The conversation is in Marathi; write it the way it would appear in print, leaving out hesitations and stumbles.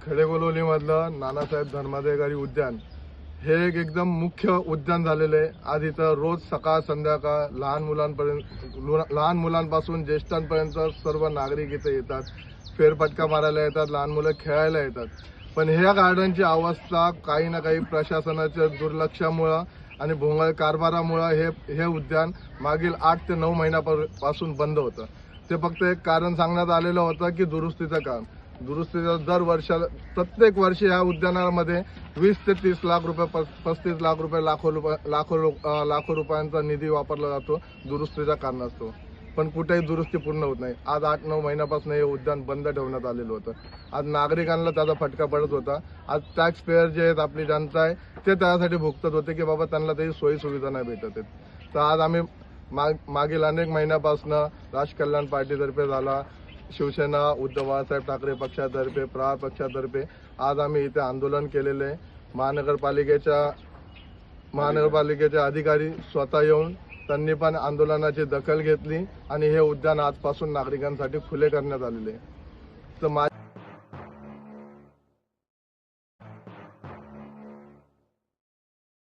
खडेगोलवलीमधलं नानासाहेब धर्माधिकारी उद्यान हे एक एकदम मुख्य उद्यान झालेलं आहे। आज इथं रोज सकाळ संध्याकाळ लहान मुलांपासून ज्येष्ठांपर्यंत सर्व नागरिक इथे येतात, फेरफटका मारायला येतात, लहान मुलं खेळायला येतात। पण ह्या गार्डनची अवस्था काही ना काही प्रशासनाच्या दुर्लक्षामुळे आणि भोंगळ कारभारामुळे हे उद्यान मागील 8 ते 9 महिन्यापासून बंद होतं। ते फक्त एक कारण सांगण्यात आलेलं होतं की दुरुस्तीचं काम। दुरुस्तीचं दर वर्षाला प्रत्येक वर्षी या उद्यानामध्ये 20 ते 30 लाख रुपये 35 लाख रुपये लाखो रुपयांचा निधी वापरला जातो दुरुस्तीच्या कारणास्तव, पण कुठेही दुरुस्ती पूर्ण होत नाही। आज 8-9 महिन्यापासून हे उद्यान बंद ठेवण्यात आलेलं होतं। आज नागरिकांना त्याचा फटका पडत होता। आज टॅक्स पेअर जे आहेत, आपली जनता आहे, ते त्यासाठी भुगतत होते की बाबा त्यांना काही सोयी सुविधा नाही भेटत आहेत। तर आज आम्ही मागील अनेक महिन्यापासून राजकल्याण पार्टीतर्फे झाला, शिवसेना उद्धव बाळासाहेब ठाकरे पक्षातर्फे, प्रहार पक्षातर्फे आज आम्ही इथे आंदोलन केलेले आहे। महानगरपालिकेचे अधिकारी स्वतः येऊन त्यांनी पण आंदोलनाची दखल घेतली आणि हे उद्यान आजपासून नागरिकांसाठी खुले करण्यात आलेले आहे। तर